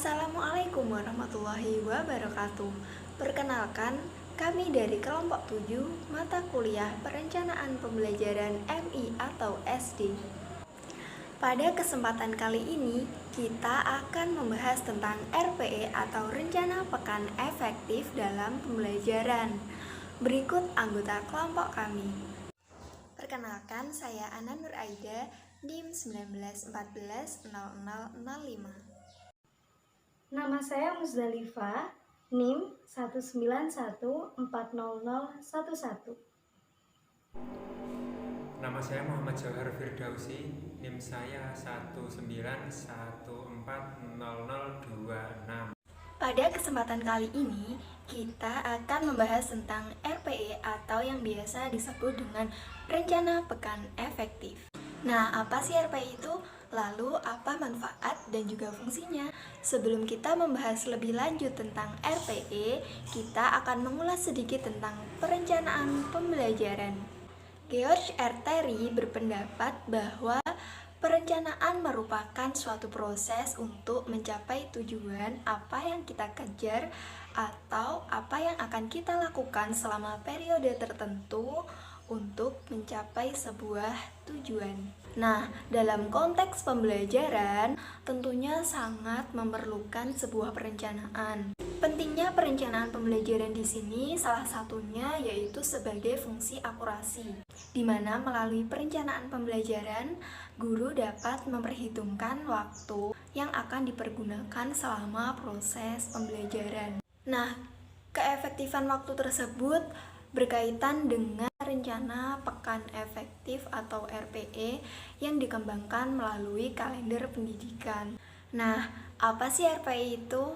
Assalamualaikum warahmatullahi wabarakatuh. Perkenalkan, kami dari kelompok 7 mata kuliah Perencanaan Pembelajaran MI atau SD. Pada kesempatan kali ini, kita akan membahas tentang RPE atau Rencana Pekan Efektif dalam Pembelajaran. Berikut anggota kelompok kami. Perkenalkan, saya Ana Nur Aida, NIM 19140005. Nama saya Muzdalifah, NIM 191400111. Nama saya Muhammad Johar Firdausi, NIM saya 191400026. Pada kesempatan kali ini, kita akan membahas tentang RPE atau yang biasa disebut dengan Rencana Pekan Efektif. Nah, apa sih RPE itu? Lalu, apa manfaat dan juga fungsinya? Sebelum kita membahas lebih lanjut tentang RPE, kita akan mengulas sedikit tentang perencanaan pembelajaran. George R. Terry berpendapat bahwa perencanaan merupakan suatu proses untuk mencapai tujuan apa yang kita kejar atau apa yang akan kita lakukan selama periode tertentu untuk mencapai sebuah tujuan. Nah, dalam konteks pembelajaran, tentunya sangat memerlukan sebuah perencanaan. Pentingnya perencanaan pembelajaran di sini salah satunya yaitu sebagai fungsi akurasi, di mana melalui perencanaan pembelajaran, guru dapat memperhitungkan waktu yang akan dipergunakan selama proses pembelajaran. Nah, keefektifan waktu tersebut berkaitan dengan Rencana Pekan Efektif atau RPE yang dikembangkan melalui kalender pendidikan. Nah, apa sih RPE itu?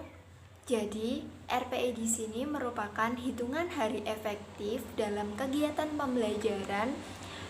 Jadi, RPE di sini merupakan hitungan hari efektif dalam kegiatan pembelajaran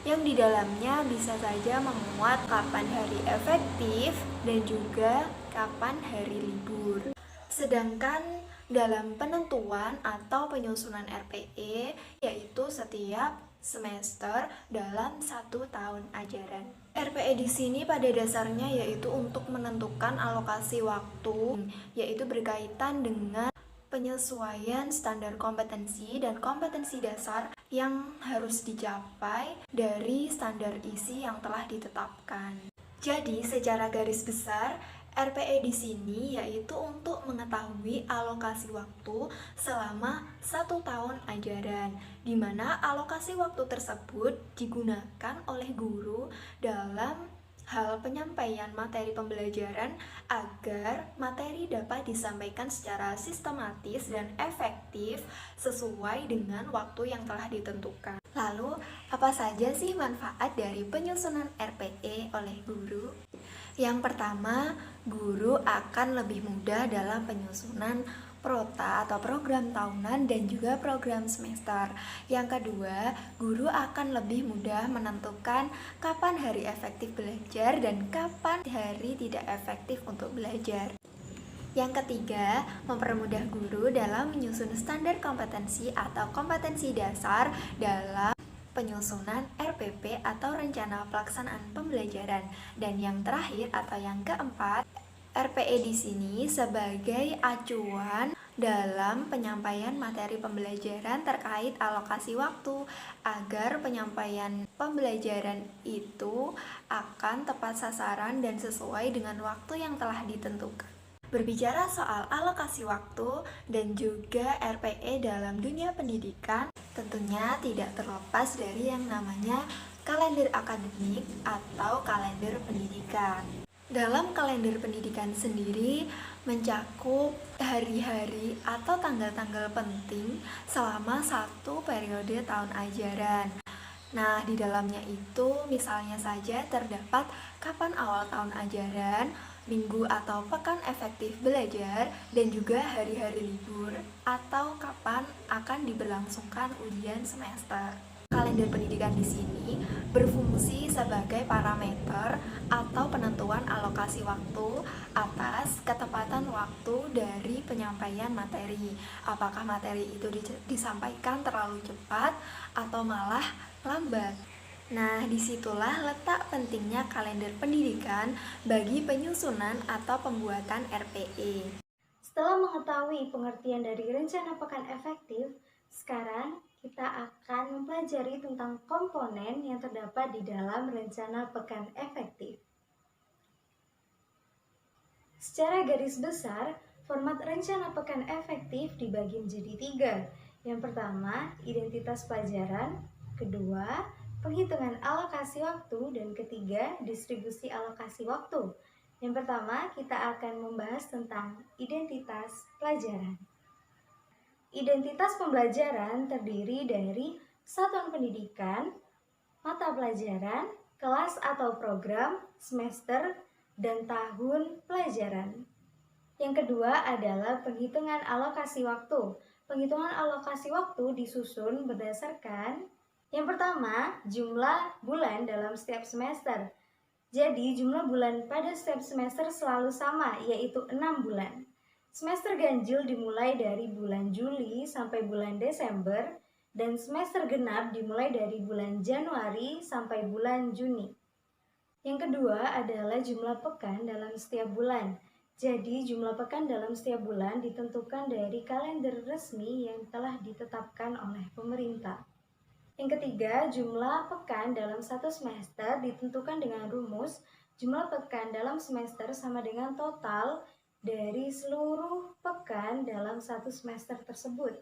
yang di dalamnya bisa saja memuat kapan hari efektif dan juga kapan hari libur. Sedangkan dalam penentuan atau penyusunan RPE yaitu setiap semester dalam 1 tahun ajaran. RPE di sini pada dasarnya yaitu untuk menentukan alokasi waktu, yaitu berkaitan dengan penyesuaian standar kompetensi dan kompetensi dasar yang harus dicapai dari standar isi yang telah ditetapkan. Jadi, secara garis besar, RPE di sini yaitu untuk mengetahui alokasi waktu selama 1 tahun ajaran, di mana alokasi waktu tersebut digunakan oleh guru dalam hal penyampaian materi pembelajaran agar materi dapat disampaikan secara sistematis dan efektif sesuai dengan waktu yang telah ditentukan. Lalu, apa saja sih manfaat dari penyusunan RPE oleh guru? Yang pertama, guru akan lebih mudah dalam penyusunan prota atau program tahunan dan juga program semester. Yang kedua, guru akan lebih mudah menentukan kapan hari efektif belajar dan kapan hari tidak efektif untuk belajar. Yang ketiga, mempermudah guru dalam menyusun standar kompetensi atau kompetensi dasar dalam penyusunan RPP atau Rencana Pelaksanaan Pembelajaran. Dan yang terakhir atau yang keempat, RPE di sini sebagai acuan dalam penyampaian materi pembelajaran terkait alokasi waktu agar penyampaian pembelajaran itu akan tepat sasaran dan sesuai dengan waktu yang telah ditentukan. Berbicara soal alokasi waktu dan juga RPE dalam dunia pendidikan, tentunya tidak terlepas dari yang namanya kalender akademik atau kalender pendidikan. Dalam kalender pendidikan sendiri mencakup hari-hari atau tanggal-tanggal penting selama 1 periode tahun ajaran. Nah, di dalamnya itu misalnya saja terdapat kapan awal tahun ajaran, minggu atau pekan efektif belajar, dan juga hari-hari libur atau kapan akan diberlangsungkan ujian semester. Kalender pendidikan di sini berfungsi sebagai parameter atau penentuan alokasi waktu atas ketepatan waktu dari penyampaian materi. Apakah materi itu disampaikan terlalu cepat atau malah lambat? Nah, disitulah letak pentingnya kalender pendidikan bagi penyusunan atau pembuatan RPE. Setelah mengetahui pengertian dari rencana pekan efektif, sekarang kita akan mempelajari tentang komponen yang terdapat di dalam rencana pekan efektif. Secara garis besar, format rencana pekan efektif dibagi menjadi 3. Yang pertama, identitas pelajaran. Kedua, penghitungan alokasi waktu. Dan ketiga, distribusi alokasi waktu. Yang pertama, kita akan membahas tentang identitas pelajaran. Identitas pembelajaran terdiri dari satuan pendidikan, mata pelajaran, kelas atau program, semester, dan tahun pelajaran. Yang kedua adalah penghitungan alokasi waktu. Penghitungan alokasi waktu disusun berdasarkan yang pertama, jumlah bulan dalam setiap semester. Jadi, jumlah bulan pada setiap semester selalu sama, yaitu 6 bulan. Semester ganjil dimulai dari bulan Juli sampai bulan Desember, dan semester genap dimulai dari bulan Januari sampai bulan Juni. Yang kedua adalah jumlah pekan dalam setiap bulan. Jadi, jumlah pekan dalam setiap bulan ditentukan dari kalender resmi yang telah ditetapkan oleh pemerintah. Yang ketiga, jumlah pekan dalam satu semester ditentukan dengan rumus jumlah pekan dalam semester sama dengan total dari seluruh pekan dalam satu semester tersebut.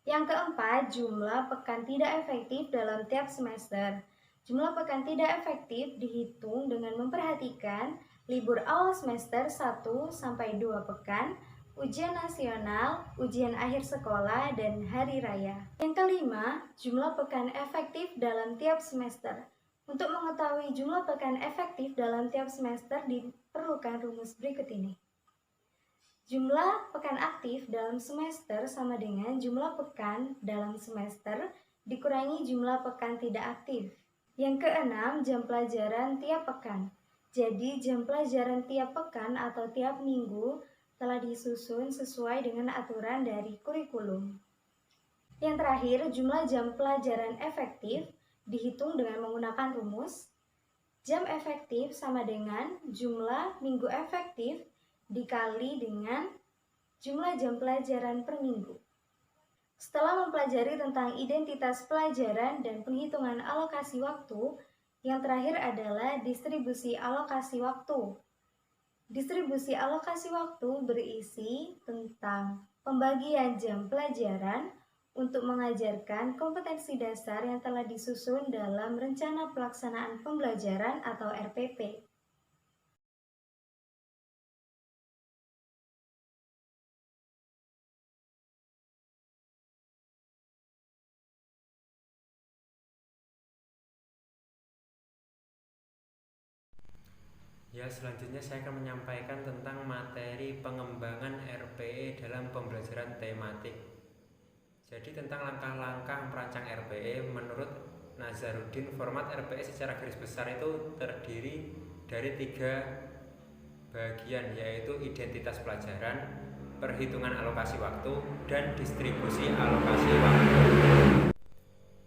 Yang keempat, jumlah pekan tidak efektif dalam tiap semester. Jumlah pekan tidak efektif dihitung dengan memperhatikan libur awal semester 1 sampai 2 pekan, ujian nasional, ujian akhir sekolah, dan hari raya. Yang kelima, jumlah pekan efektif dalam tiap semester. Untuk mengetahui jumlah pekan efektif dalam tiap semester diperlukan rumus berikut ini. Jumlah pekan aktif dalam semester sama dengan jumlah pekan dalam semester dikurangi jumlah pekan tidak aktif. Yang keenam, jam pelajaran tiap pekan. Jadi, jam pelajaran tiap pekan atau tiap minggu telah disusun sesuai dengan aturan dari kurikulum. Yang terakhir, jumlah jam pelajaran efektif dihitung dengan menggunakan rumus jam efektif sama dengan jumlah minggu efektif dikali dengan jumlah jam pelajaran per minggu. Setelah mempelajari tentang identitas pelajaran dan penghitungan alokasi waktu, yang terakhir adalah distribusi alokasi waktu. Distribusi alokasi waktu berisi tentang pembagian jam pelajaran untuk mengajarkan kompetensi dasar yang telah disusun dalam Rencana Pelaksanaan Pembelajaran atau RPP. Ya, selanjutnya saya akan menyampaikan tentang materi pengembangan RPE dalam pembelajaran tematik. Jadi tentang langkah-langkah merancang RPE, menurut Nazaruddin, format RPE secara garis besar itu terdiri dari 3 bagian, yaitu identitas pelajaran, perhitungan alokasi waktu, dan distribusi alokasi waktu.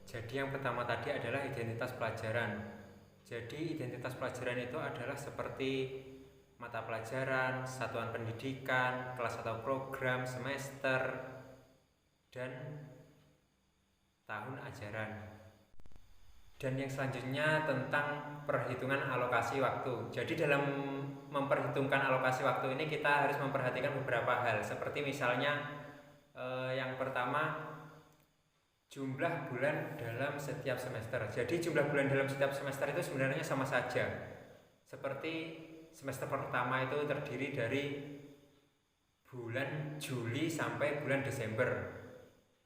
Jadi yang pertama tadi adalah identitas pelajaran. Jadi identitas pelajaran itu adalah seperti mata pelajaran, satuan pendidikan, kelas atau program, semester, dan tahun ajaran. Dan yang selanjutnya tentang perhitungan alokasi waktu. Jadi dalam memperhitungkan alokasi waktu ini kita harus memperhatikan beberapa hal, seperti misalnya yang pertama, jumlah bulan dalam setiap semester. Jadi jumlah bulan dalam setiap semester itu sebenarnya sama saja. Seperti semester pertama itu terdiri dari bulan Juli sampai bulan Desember.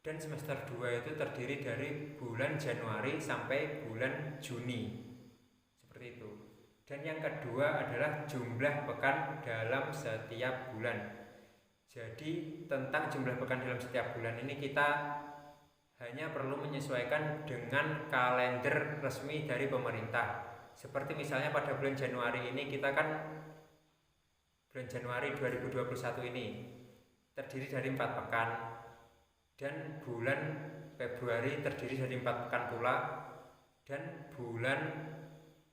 Dan semester 2 itu terdiri dari bulan Januari sampai bulan Juni. Seperti itu. Dan yang kedua adalah jumlah pekan dalam setiap bulan. Jadi tentang jumlah pekan dalam setiap bulan ini kita hanya perlu menyesuaikan dengan kalender resmi dari pemerintah. Seperti misalnya pada bulan Januari ini kita kan bulan Januari 2021 ini terdiri dari 4 pekan, dan bulan Februari terdiri dari 4 pekan pula, dan bulan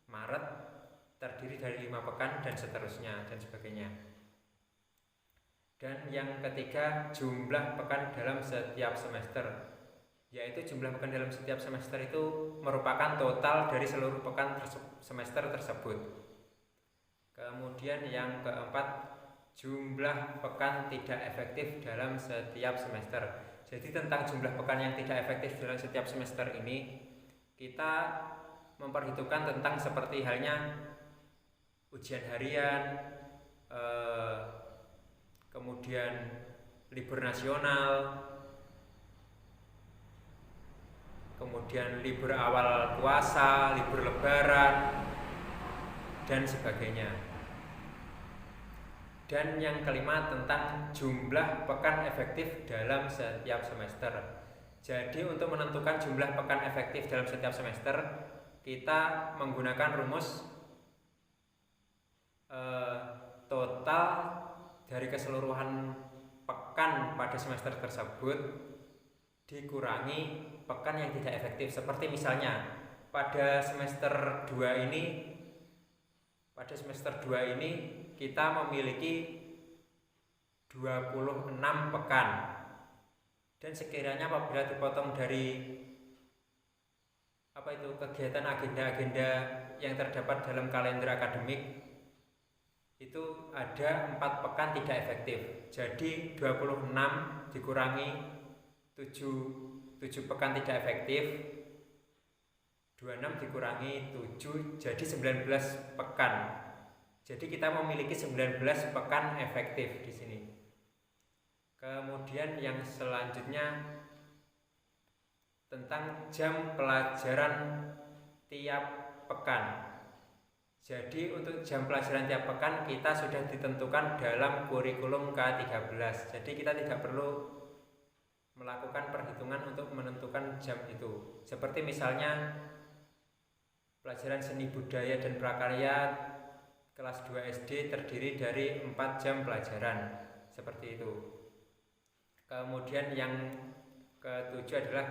Maret terdiri dari 5 pekan, dan seterusnya dan sebagainya. Dan yang ketiga, jumlah pekan dalam setiap semester, yaitu jumlah pekan dalam setiap semester itu merupakan total dari seluruh pekan semester tersebut. Kemudian yang keempat, jumlah pekan tidak efektif dalam setiap semester. Jadi tentang jumlah pekan yang tidak efektif dalam setiap semester ini, kita memperhitungkan tentang seperti halnya ujian harian, kemudian libur nasional, kemudian libur awal puasa, libur lebaran, dan sebagainya. Dan yang kelima, tentang jumlah pekan efektif dalam setiap semester. Jadi untuk menentukan jumlah pekan efektif dalam setiap semester, kita menggunakan rumus total dari keseluruhan pekan pada semester tersebut dikurangi pekan yang tidak efektif. Seperti misalnya pada semester 2 ini kita memiliki 26 pekan, dan sekiranya apabila dipotong dari kegiatan agenda-agenda yang terdapat dalam kalender akademik, itu ada 4 pekan tidak efektif. Jadi 26 dikurangi 7 pekan tidak efektif, 26 dikurangi 7 jadi 19 pekan. Jadi kita memiliki 19 pekan efektif di sini. Kemudian yang selanjutnya tentang jam pelajaran tiap pekan. Jadi untuk jam pelajaran tiap pekan kita sudah ditentukan dalam kurikulum K13. Jadi kita tidak perlu melakukan perhitungan untuk menentukan jam itu. Seperti misalnya pelajaran seni budaya dan prakarya kelas 2 SD terdiri dari 4 jam pelajaran. Seperti itu. Kemudian yang ketujuh adalah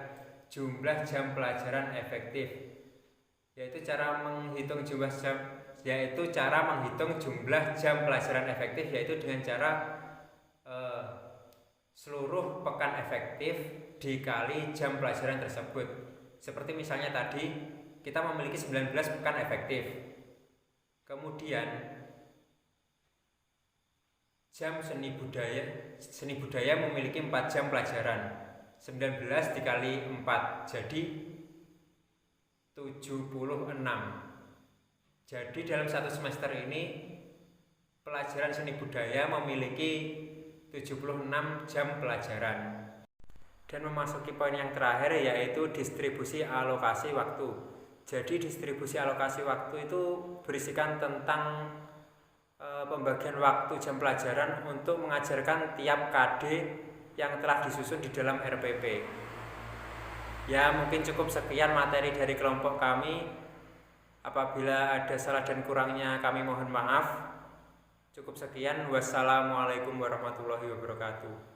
jumlah jam pelajaran efektif, yaitu cara menghitung jumlah jam pelajaran efektif, yaitu dengan cara seluruh pekan efektif dikali jam pelajaran tersebut. Seperti misalnya tadi kita memiliki 19 pekan efektif, kemudian jam seni budaya memiliki 4 jam pelajaran, 19 dikali 4 jadi 76. Jadi dalam satu semester ini pelajaran seni budaya memiliki 76 jam pelajaran. Dan memasuki poin yang terakhir, yaitu distribusi alokasi waktu. Jadi distribusi alokasi waktu itu berisikan tentang pembagian waktu jam pelajaran untuk mengajarkan tiap KD yang telah disusun di dalam RPP. Ya, mungkin cukup sekian materi dari kelompok kami. Apabila ada salah dan kurangnya kami mohon maaf. Cukup sekian. Wassalamualaikum warahmatullahi wabarakatuh.